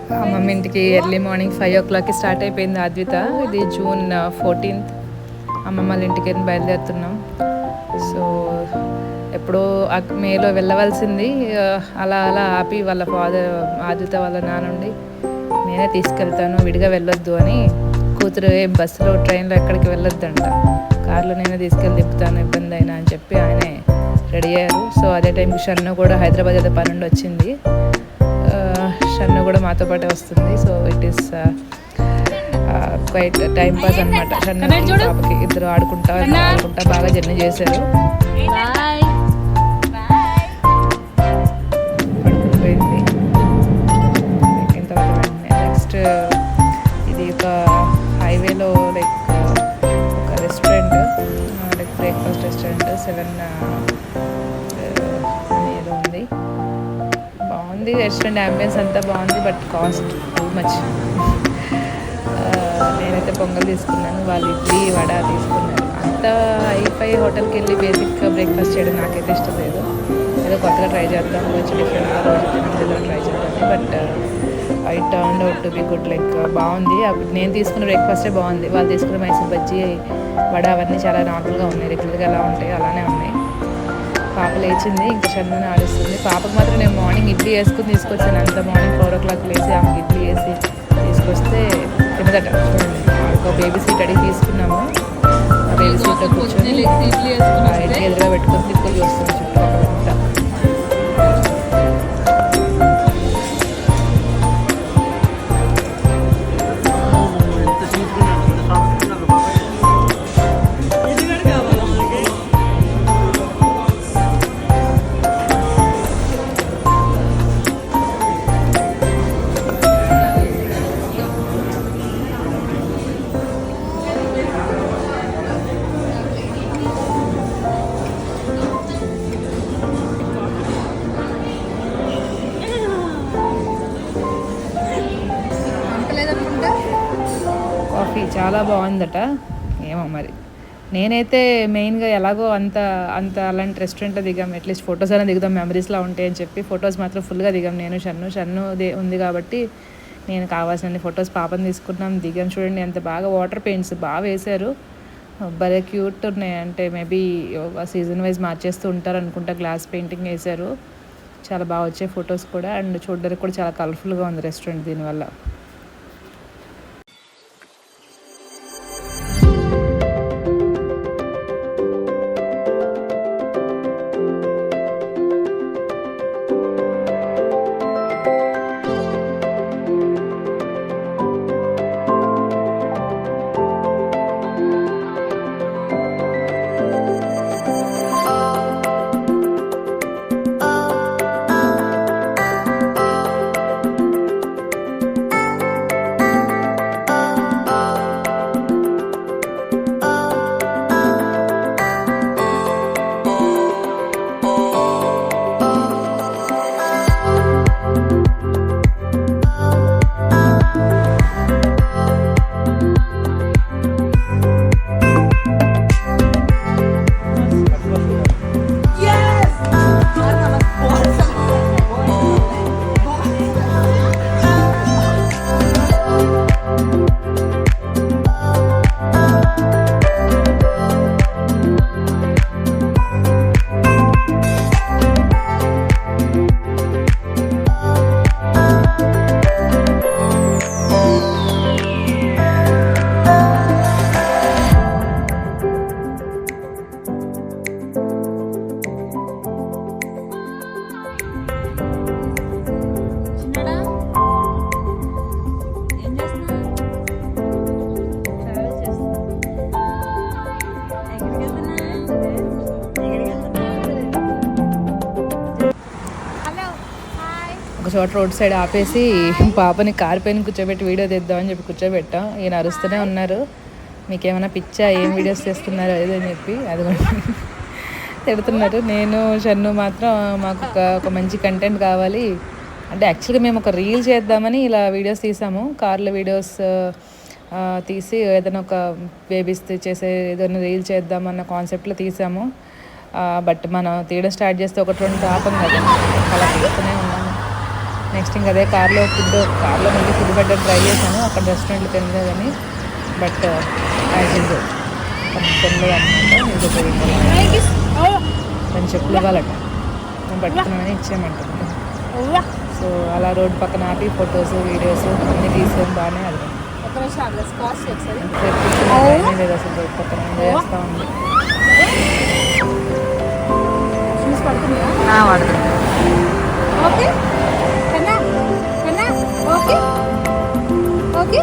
Mummy ఇంటికి early morning 5 o'clockకి start అయిపోయింది అద్విత. ఇది June 14th అమ్మమ్మ వాళ్ళ ఇంటికి బయలుదేరుతున్నాం. సో ఎప్పుడో మేలో వెళ్ళవలసింది, అలా అలా ఆపి వాళ్ళ ఫాదర్ అద్విత వాళ్ళ నాన్నుండి నేనే తీసుకెళ్తాను, విడిగా వెళ్ళొద్దు అని. కూతురు బస్సులో ట్రైన్లో ఎక్కడికి వెళ్ళొద్దంట, కార్లో నేనే తీసుకెళ్ళి తిప్పుతాను ఇబ్బంది అయినా అని చెప్పి ఆయనే రెడీ అయ్యారు. సో అదే టైంకి షన్ను కూడా హైదరాబాద్ ఏదో పని నుండి వచ్చింది. షన్ను కూడా మాతో పాటే వస్తుంది. So it is quite time pass అనమాట. షన్నుకి పాపకి ఇద్దరు ఆడుకుంటా బాగా జర్నీ చేశారు. పడుకునిపోయింది. ఎక్కిన తర్వాత వెంటనే నెక్స్ట్ ఇది ఒక హైవేలో లైక్ ఒక రెస్టారెంట్, లైక్ బ్రేక్ఫాస్ట్ రెస్టారెంట్ 7 ఏదో ఉంది. బాగుంది రెస్టారెంట్, అంబియన్స్ అంతా బాగుంది, బట్ కాస్ట్ టూ మచ్. నేనైతే పొంగల్ తీసుకున్నాను, వాళ్ళు ఇడ్లీ వడ తీసుకున్నారు. అంత హైఫై హోటల్కి వెళ్ళి బేసిక్ బ్రేక్ఫాస్ట్ చేయడం నాకైతే ఇష్టం లేదు. ఏదో కొత్తగా ట్రై చేద్దాం, కొంచెం డిఫరెంట్గా రోజు తినడం ట్రై చేద్దాం. But I turn out to be good. Like బాగుంది. నేను తీసుకున్న బ్రేక్ఫాస్టే బాగుంది. వాళ్ళు తీసుకున్న మైసూర్ బజ్జీ వడ అవన్నీ చాలా నార్మల్గా ఉన్నాయి, రెగ్యులర్గా ఎలా ఉంటాయి అలానే ఉన్నాయి. పాప లేచింది, ఇంకా షన్నుని ఆడిస్తుంది. పాపకు మాత్రం నేను మార్నింగ్ ఇడ్లీ వేసుకుని తీసుకొచ్చాను. అంత మార్నింగ్ 4 o'clock లేచి ఆమెకి ఇడ్లీ వేసి తీసుకొస్తే తినదట. చూడండి, ఒక బేబీ సీట్ అడిగి తీసుకున్నాము. ఆ బేబీ సీట్లో కూర్చొని ఇడ్లీ ఎదురుగా పెట్టుకొని తిప్పులు చూస్తుంది చుట్టుపక్కల అంతా. కాఫీ చాలా బాగుందట. ఏమో మరి, నేనైతే మెయిన్గా ఎలాగో అంత అలాంటి రెస్టారెంట్లో దిగాం, అట్లీస్ట్ ఫొటోస్ అయినా దిగుదాం మెమరీస్లా ఉంటాయని చెప్పి. ఫొటోస్ మాత్రం ఫుల్గా దిగాం. నేను షన్ను ఉంది కాబట్టి నేను కావాల్సిన ఫొటోస్ పాపని తీసుకున్నాం, దిగాం. చూడండి ఎంత బాగా వాటర్ పెయింట్స్ బాగా వేశారు, భలే క్యూట్ ఉన్నాయి. అంటే మేబీ సీజన్ వైజ్ మార్చేస్తూ ఉంటారు అనుకుంటా. గ్లాస్ పెయింటింగ్ వేశారు, చాలా బాగా వచ్చాయి ఫొటోస్ కూడా. అండ్ చూడడానికి కూడా చాలా కలర్ఫుల్గా ఉంది రెస్టారెంట్ దీనివల్ల. ఒక చోట రోడ్ సైడ్ ఆపేసి పాపని కారు పైన కూర్చోబెట్టి వీడియో తీద్దామని చెప్పి కూర్చోబెట్టాం. ఈయన అరుస్తూనే ఉన్నారు, మీకేమైనా పిచ్చా, ఏం వీడియోస్ చేస్తున్నారు అది అని చెప్పి అది తిడుతున్నారు. నేను షన్ను మాత్రం మాకు ఒక మంచి కంటెంట్ కావాలి అంటే, యాక్చువల్గా మేము ఒక రీల్ చేద్దామని ఇలా వీడియోస్ తీసాము. కార్ల వీడియోస్ తీసి ఏదైనా ఒక బేబీస్ చేసే ఏదైనా రీల్ చేద్దామన్న కాన్సెప్ట్లో తీసాము. బట్ మనం తీయడం స్టార్ట్ చేస్తే 1-2 ఆపం కదా, అలా తీస్తూనే ఉన్నాము. నెక్స్ట్ ఇంకా అదే కార్లో మళ్ళీ ఫుడ్ పెట్టడం ట్రై చేశాను. అక్కడ రెస్టారెంట్లో తినలేదు కానీ బట్ యాజ్ యూజువల్ తినలేదు అనమాట. ఇది దాని చెప్పులు ఇవ్వాలట, నేను పట్టుకున్నానని ఇచ్చేయమంటాను. సో అలా రోడ్డు పక్కన ఆపి ఫొటోస్ వీడియోస్ అన్నీ తీసుకొని బాగానే అది లేదు అసలు రోడ్డు పక్కన చేస్తూ ఉంది. వాడుతుంది. ఓకే ఓకే ఓకే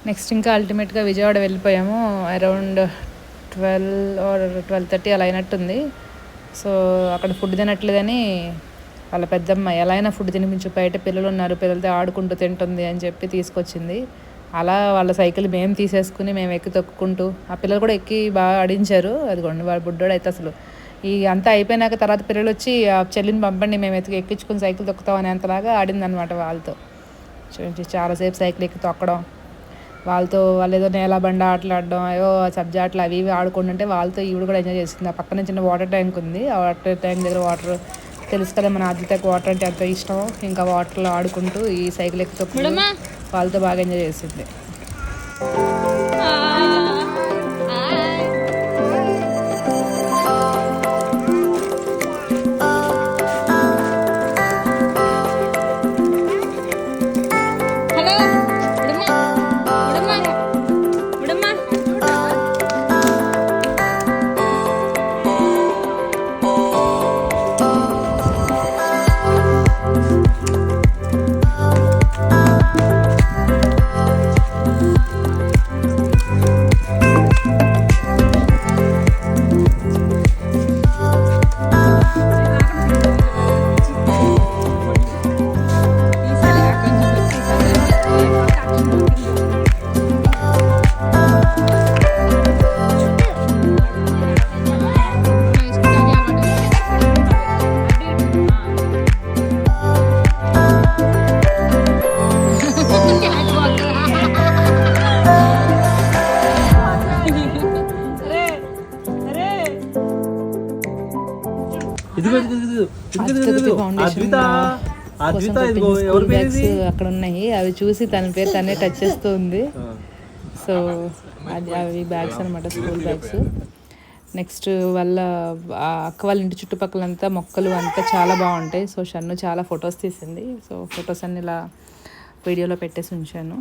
నెక్స్ట్ ఇంకా అల్టిమేట్గా విజయవాడ వెళ్ళిపోయాము. అరౌండ్ 12 or 12:30 అలా అయినట్టుంది. సో అక్కడ ఫుడ్ తినట్లేదని వాళ్ళ పెద్దమ్మ ఎలా అయినా ఫుడ్ తినిపించు, బయట పిల్లలు ఉన్నారు, పిల్లలతో ఆడుకుంటూ తింటుంది అని చెప్పి తీసుకొచ్చింది. అలా వాళ్ళ సైకిల్ మేము తీసేసుకుని మేము ఎక్కి తొక్కుకుంటూ, ఆ పిల్లలు కూడా ఎక్కి బాగా ఆడించారు. అదిగోండి వాళ్ళ బుడ్డోడు అయితే అసలు ఈ అంతా అయిపోయినాక తర్వాత పిల్లలు వచ్చి ఆ చెల్లిని పంపండి మేము ఎక్కించుకుని సైకిల్ తొక్కుతాం అని అంతలాగా ఆడిందనమాట వాళ్ళతో. చూడండి చాలాసేపు సైకిల్ ఎక్కి తొక్కడం, వాళ్ళతో వాళ్ళు ఏదో నేల బండ ఆటలాడడం, ఏవో సబ్జా ఆటలు అవి ఇవి ఆడుకుంటుంటే వాళ్ళతో ఈవిడ కూడా ఎంజాయ్ చేసింది. ఆ పక్కన చిన్న వాటర్ ట్యాంక్ ఉంది, ఆ వాటర్ ట్యాంక్ దగ్గర వాటర్ తెలుసు కదా మన ఆదిత్యకు వాటర్ అంటే ఎంత ఇష్టమో, ఇంకా వాటర్లో ఆడుకుంటూ ఈ సైకిల్ ఎక్కుతూ వాళ్ళతో బాగా ఎంజాయ్ చేసింది. అద్విత ఫౌండేషన్ స్కూల్ బ్యాగ్స్ అక్కడ ఉన్నాయి. అవి చూసి తన పేరు తనే టచ్ చేస్తూ ఉంది. సో అది అవి బ్యాగ్స్ అనమాట, స్కూల్ బ్యాగ్స్. నెక్స్ట్ వాళ్ళ అక్క వాళ్ళ ఇంటి చుట్టుపక్కలంతా మొక్కలు అంతా చాలా బాగుంటాయి. సో షన్ను చాలా ఫొటోస్ తీసింది. సో ఫొటోస్ అన్ని ఇలా వీడియోలో పెట్టేసి ఉంచాను.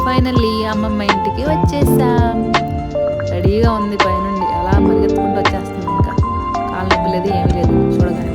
ఫైనల్లీ అమ్మమ్మ ఇంటికి వచ్చేసాం. రెడీగా ఉంది, పైనుండి అలా పరిగెత్తుకుంటూ వచ్చేస్తుంది. ఇంకా కాలు నొప్పి లేదు, ఏమీ లేదు చూడగానే.